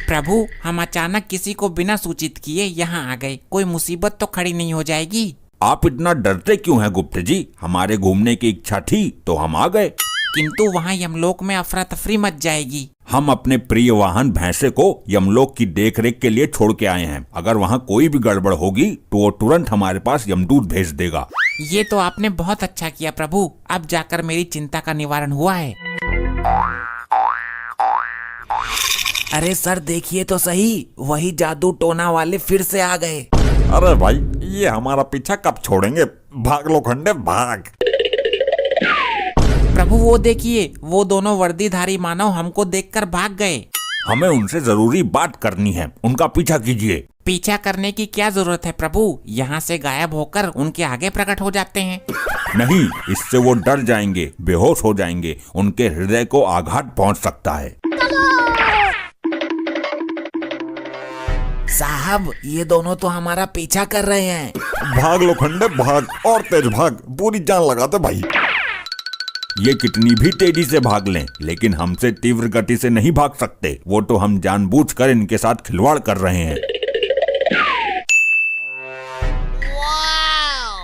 प्रभु, हम अचानक किसी को बिना सूचित किए यहाँ आ गए। कोई मुसीबत तो खड़ी नहीं हो जाएगी? आप इतना डरते क्यों हैं गुप्त जी? हमारे घूमने की इच्छा थी तो हम आ गए। किंतु वहाँ यमलोक में अफरा तफरी मच जाएगी। हम अपने प्रिय वाहन भैंसे को यमलोक की देखरेख के लिए छोड़ के आए हैं। अगर वहाँ कोई भी गड़बड़ होगी तो वो तुरंत हमारे पास यमदूत भेज देगा। ये तो आपने बहुत अच्छा किया प्रभु। अब जाकर मेरी चिंता का निवारण हुआ है। अरे सर, देखिए तो सही, वही जादू टोना वाले फिर से आ गए। अरे भाई, ये हमारा पीछा कब छोड़ेंगे? भाग लोखंडे भाग। प्रभु वो देखिए, वो दोनों वर्दीधारी मानव हमको देखकर भाग गए। हमें उनसे जरूरी बात करनी है, उनका पीछा कीजिए। पीछा करने की क्या जरूरत है प्रभु? यहाँ से गायब होकर उनके आगे प्रकट हो जाते हैं। नहीं, इससे वो डर जाएंगे, बेहोश हो जाएंगे, उनके हृदय को आघात पहुँच सकता है। साहब, ये दोनों तो हमारा पीछा कर रहे हैं। भाग लोखंडे भाग, और तेज भाग, पूरी जान लगाते भाई। ये कितनी भी तेजी से भाग लें, लेकिन हमसे तीव्र गति से नहीं भाग सकते। वो तो हम जानबूझकर इनके साथ खिलवाड़ कर रहे हैं।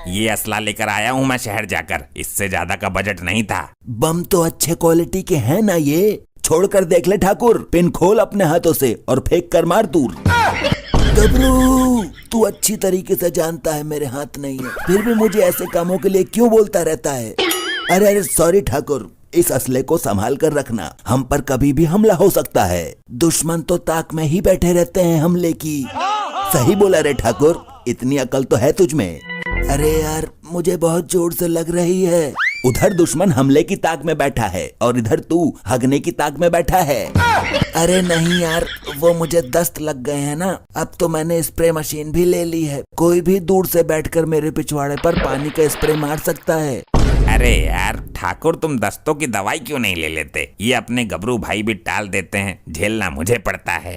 ये असला लेकर आया हूँ मैं शहर जाकर। इससे ज्यादा का बजट नहीं था। बम तो अच्छे क्वालिटी के हैं ना ये? छोड़कर देख ले ठाकुर, पिन खोल अपने हाथों से और फेंक कर मार दूर। गबरू, तू अच्छी तरीके से जानता है मेरे हाथ नहीं है, फिर भी मुझे ऐसे कामों के लिए क्यों बोलता रहता है? अरे अरे सॉरी ठाकुर, इस असले को संभाल कर रखना, हम पर कभी भी हमला हो सकता है। दुश्मन तो ताक में ही बैठे रहते हैं हमले की। सही बोला रे ठाकुर, इतनी अकल तो है तुझ में। अरे यार, मुझे बहुत जोर से लग रही है। उधर दुश्मन हमले की ताक में बैठा है और इधर तू हगने की ताक में बैठा है। अरे नहीं यार, वो मुझे दस्त लग गए हैं ना। अब तो मैंने स्प्रे मशीन भी ले ली है। कोई भी दूर से बैठकर मेरे पिछवाड़े पर पानी का स्प्रे मार सकता है। अरे यार ठाकुर, तुम दस्तों की दवाई क्यों नहीं ले लेते? ये अपने गबरू भाई भी टाल देते हैं, झेलना मुझे पड़ता है।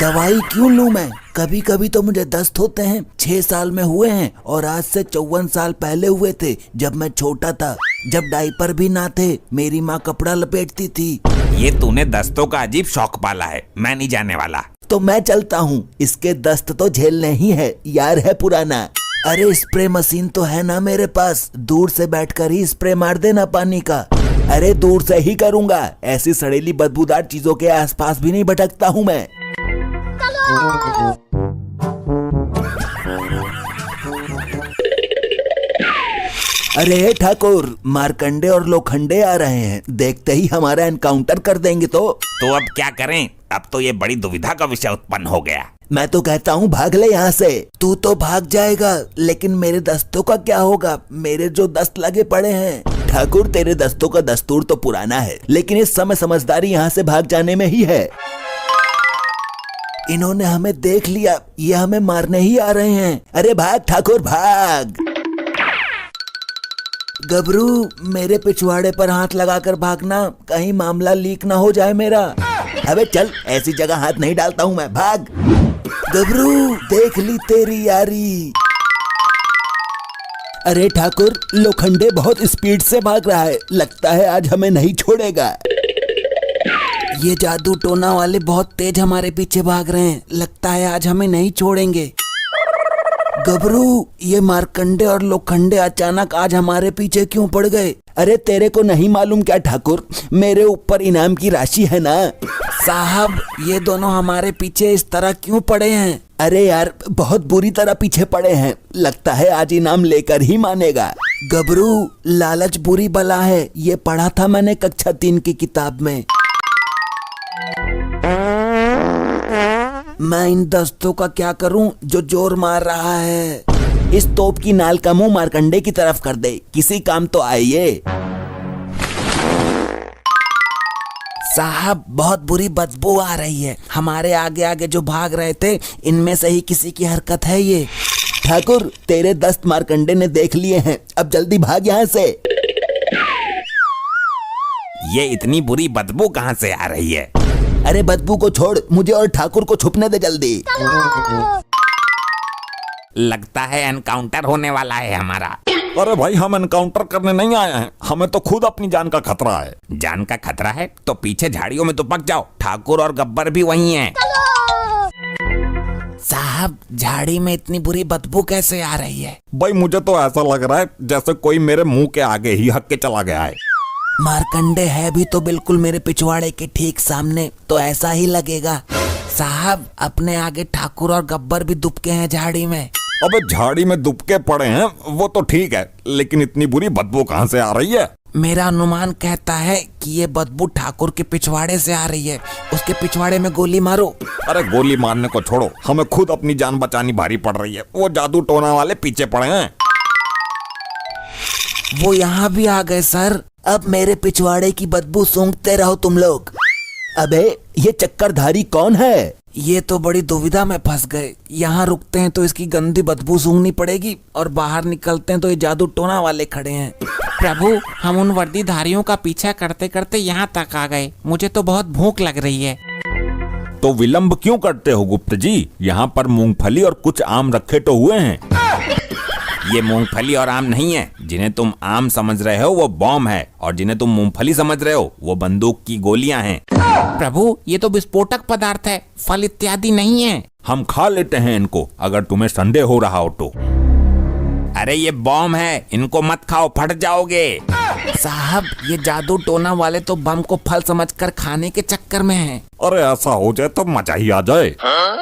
दवाई क्यों लूं मैं? कभी कभी तो मुझे दस्त होते हैं। 6 साल में हुए हैं और आज से 54 साल पहले हुए थे, जब मैं छोटा था, जब डायपर भी ना थे, मेरी माँ कपड़ा लपेटती थी। ये तूने दस्तों का अजीब शौक पाला है, मैं नहीं जाने वाला। तो मैं चलता हूँ, इसके दस्त तो झेलने ही है, यार है पुराना। अरे स्प्रे मशीन तो है ना मेरे पास, दूर से बैठकर ही स्प्रे मार देना पानी का। अरे दूर से ही करूँगा, ऐसी सड़ेली बदबूदार चीजों के आसपास भी नहीं भटकता हूँ मैं। अरे ठाकुर, मारकंडे और लोखंडे आ रहे हैं, देखते ही हमारा एनकाउंटर कर देंगे। तो अब क्या करें? अब तो ये बड़ी दुविधा का विषय उत्पन्न हो गया। मैं तो कहता हूँ भाग ले यहाँ से। तू तो भाग जाएगा, लेकिन मेरे दस्तों का क्या होगा? मेरे जो दस्त लगे पड़े हैं। ठाकुर, तेरे दस्तों का दस्तूर तो पुराना है, लेकिन इस समय समझदारी यहाँ से भाग जाने में ही है। इन्होंने हमें देख लिया, ये हमें मारने ही आ रहे हैं। अरे भाग ठाकुर भाग। गबरू, मेरे पिछवाड़े पर हाथ लगाकर भागना, कहीं मामला लीक ना हो जाए मेरा। अबे चल, ऐसी जगह हाथ नहीं डालता हूँ मैं, भाग। गबरू, देख ली तेरी यारी। अरे ठाकुर, लोखंडे बहुत स्पीड से भाग रहा है, लगता है आज हमें नहीं छोड़ेगा। ये जादू टोना वाले बहुत तेज हमारे पीछे भाग रहे हैं, लगता है आज हमें नहीं छोड़ेंगे। गबरू, ये मारकंडे और लोखंडे अचानक आज हमारे पीछे क्यों पड़ गए? अरे तेरे को नहीं मालूम क्या ठाकुर, मेरे ऊपर इनाम की राशि है ना। साहब, ये दोनों हमारे पीछे इस तरह क्यों पड़े हैं? अरे यार, बहुत बुरी तरह पीछे पड़े हैं, लगता है आज इनाम लेकर ही मानेगा। गबरू, लालच बुरी बला है, ये पढ़ा था मैंने कक्षा 3 की किताब में। मैं इन दस्तों का क्या करूं जो जोर मार रहा है? इस तोप की नाल का मुंह मारकंडे की तरफ कर दे, किसी काम तो आइए। साहब, बहुत बुरी बदबू आ रही है। हमारे आगे आगे जो भाग रहे थे, इनमें से ही किसी की हरकत है ये। ठाकुर, तेरे दस्त मारकंडे ने देख लिए हैं, अब जल्दी भाग यहाँ से। ये इतनी बुरी बदबू कहाँ से आ रही है? अरे बदबू को छोड़, मुझे और ठाकुर को छुपने दे जल्दी। लगता है एनकाउंटर होने वाला है हमारा। अरे भाई, हम एनकाउंटर करने नहीं आए हैं, हमें तो खुद अपनी जान का खतरा है। जान का खतरा है तो पीछे झाड़ियों में तो पक जाओ, ठाकुर और गब्बर भी वही हैं। साहब, झाड़ी में इतनी बुरी बदबू कैसे आ रही है? भाई मुझे तो ऐसा लग रहा है जैसे कोई मेरे मुंह के आगे ही हक के चला गया है। मार्कंडे है भी तो बिल्कुल मेरे पिछवाड़े के ठीक सामने, तो ऐसा ही लगेगा। साहब, अपने आगे ठाकुर और गब्बर भी दुबके हैं झाड़ी में। अबे झाड़ी में दुबके पड़े हैं वो तो ठीक है, लेकिन इतनी बुरी बदबू कहाँ से आ रही है? मेरा अनुमान कहता है कि ये बदबू ठाकुर के पिछवाड़े से आ रही है। उसके पिछवाड़े में गोली मारो। अरे गोली मारने को छोड़ो, हमें खुद अपनी जान बचानी भारी पड़ रही है। वो जादू टोना वाले पीछे पड़े हैं। वो यहाँ भी आ गए सर। अब मेरे पिछवाड़े की बदबू सूंघते रहो तुम लोग। अबे, ये चक्करधारी कौन है? ये तो बड़ी दुविधा में फंस गए। यहाँ रुकते हैं तो इसकी गंदी बदबू सूंघनी पड़ेगी, और बाहर निकलते हैं तो ये जादू टोना वाले खड़े हैं। प्रभु, हम उन वर्दीधारियों का पीछा करते करते यहाँ तक आ गए। मुझे तो बहुत भूख लग रही है। तो विलंब क्यों करते हो गुप्त जी? यहाँ पर मूंगफली और कुछ आम रखे तो हुए हैं। ये मूंगफली और आम नहीं है। जिन्हें तुम आम समझ रहे हो वो बॉम्ब है, और जिन्हें तुम मूंगफली समझ रहे हो वो बंदूक की गोलियां हैं। प्रभु, ये तो विस्फोटक पदार्थ है, फल इत्यादि नहीं है। हम खा लेते हैं इनको, अगर तुम्हें संदेह हो रहा हो तो। अरे ये बॉम्ब है, इनको मत खाओ, फट जाओगे। साहब, ये जादू टोना वाले तो बम को फल समझकर खाने के चक्कर में हैं। अरे ऐसा हो जाए तो मजा ही आ जाए।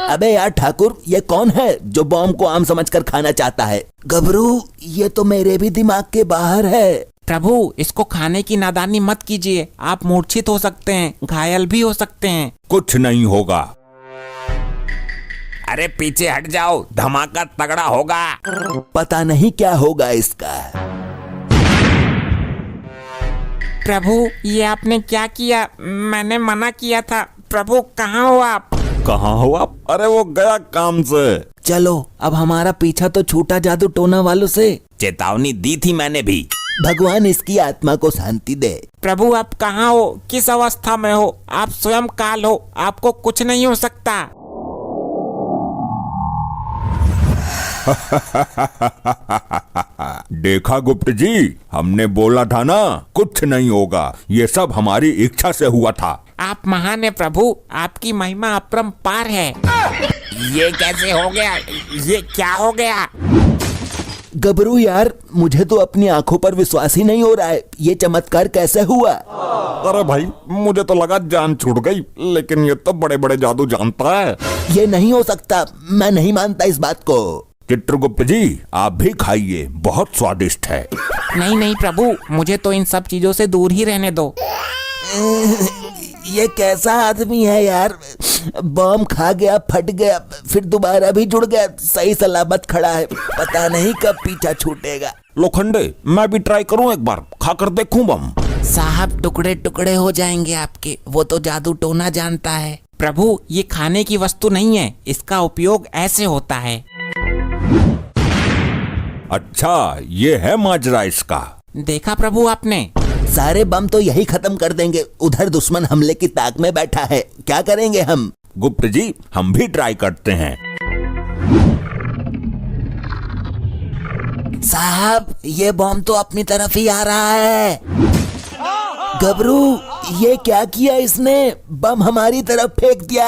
अबे यार ठाकुर, ये कौन है जो बॉम्ब को आम समझकर खाना चाहता है? गबरू, ये तो मेरे भी दिमाग के बाहर है। प्रभु, इसको खाने की नादानी मत कीजिए। आप मूर्छित हो सकते हैं, घायल भी हो सकते हैं। कुछ नहीं होगा। अरे पीछे हट जाओ, धमाका तगड़ा होगा। पता नहीं क्या होगा इसका। प्रभु, ये आपने क्या किया? मैंने मना किया था। प्रभु, कहाँ हो आप? कहाँ हो आप? अरे वो गया काम से। चलो, अब हमारा पीछा तो छूटा जादू टोना वालों से। चेतावनी दी थी मैंने भी। भगवान इसकी आत्मा को शांति दे। प्रभु, आप कहाँ हो? किस अवस्था में हो? आप स्वयं काल हो, आपको कुछ नहीं हो सकता। देखा गुप्त जी, हमने बोला था ना, कुछ नहीं होगा। ये सब हमारी इच्छा से हुआ था। आप महान है प्रभु, आपकी महिमा अपरंपार है। ये कैसे हो गया? ये क्या हो गया? गबरू यार, मुझे तो अपनी आंखों पर विश्वास ही नहीं हो रहा है। ये चमत्कार कैसे हुआ? अरे भाई, मुझे तो लगा जान छूट गई, लेकिन ये तो बड़े बड़े जादू जानता है। ये नहीं हो सकता, मैं नहीं मानता इस बात को। चित्रगुप्त जी, आप भी खाइए, बहुत स्वादिष्ट है। नहीं नहीं प्रभु, मुझे तो इन सब चीजों से दूर ही रहने दो। ये कैसा आदमी है यार? बम खा गया, फट गया, फिर दोबारा भी जुड़ गया, सही सलामत खड़ा है। पता नहीं कब पीछा छूटेगा। लोखंडे, मैं भी ट्राई करूं एक बार, खाकर देखूं बम। साहब, टुकड़े टुकड़े हो जाएंगे आपके। वो तो जादू टोना जानता है। प्रभु, ये खाने की वस्तु नहीं है, इसका उपयोग ऐसे होता है। अच्छा, ये है माजरा इसका। देखा प्रभु आपने? सारे बम तो यही खत्म कर देंगे। उधर दुश्मन हमले की ताक में बैठा है, क्या करेंगे हम? गुप्त जी, हम भी ट्राई करते हैं। साहब, ये बम तो अपनी तरफ ही आ रहा है। गबरू, ये क्या किया इसने? बम हमारी तरफ फेंक दिया।